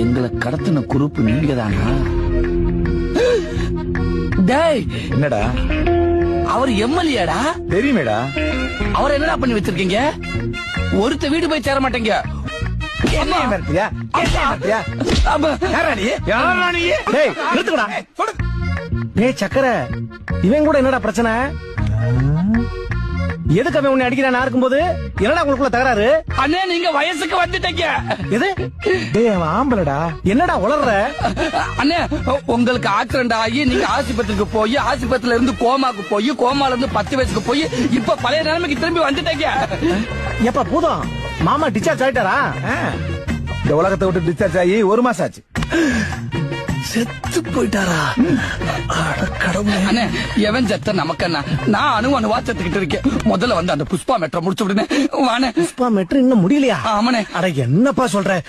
எங்களை கடத்தின குரூப் நீங்க தானா? டேய், என்னடா? அவர் எம்எல்ஏடா. தெரியுமேடா. அவர் என்னடா பண்ணி வச்சிருக்கீங்க? ஒருத்த வீடு போய் சேர மாட்டேங்க. என்ன ஏமாத்தியா? யாரா நீ? டேய், நிறுத்துடா. டேய் சக்கர, இவன் கூட என்னடா பிரச்சனை? எதுக்கு அவன் உன்னை அடிக்கிறான் இருக்கும்போது? என்னடா உங்களுக்குள்ள தகராறு? அண்ணே, நீங்க வயசுக்கு வந்துட்டீங்க. எது? டேய் அவன் ஆம்பளடா. என்னடா உளர்ற? அண்ணே, உங்களுக்கு ஆக்சிடென்ட் ஆகி நீங்க ஆஸ்பத்திரிக்கு போய் ஆஸ்பத்திரியில இருந்து கோமாக்கு போய் கோமால இருந்து 10 வயசுக்கு போய் இப்ப பழைய நிலைமைக்கு திரும்பி வந்துட்டீங்க. எப்ப பூதம் மாமா டிஸ்சார்ஜ் ஆயிட்டாரா? இந்த உலகத்தை விட்டு டிஸ்சார்ஜ் ஆகி 1 மாசம் ஆச்சு. செத்து போயிட்டாரா? அண்ணே, எவன் செத்த நமக்கண்ணா? நான் அணுவா செத்துக்கிட்டு இருக்கேன். முதல்ல வந்து அந்த புஷ்பா மெட்ரோ முடிச்சு விடுனே. வானே. புஷ்பா மெட்ரோ இன்னும் முடியலையா? ஆமாண்ணே. அட என்னப்பா சொல்ற?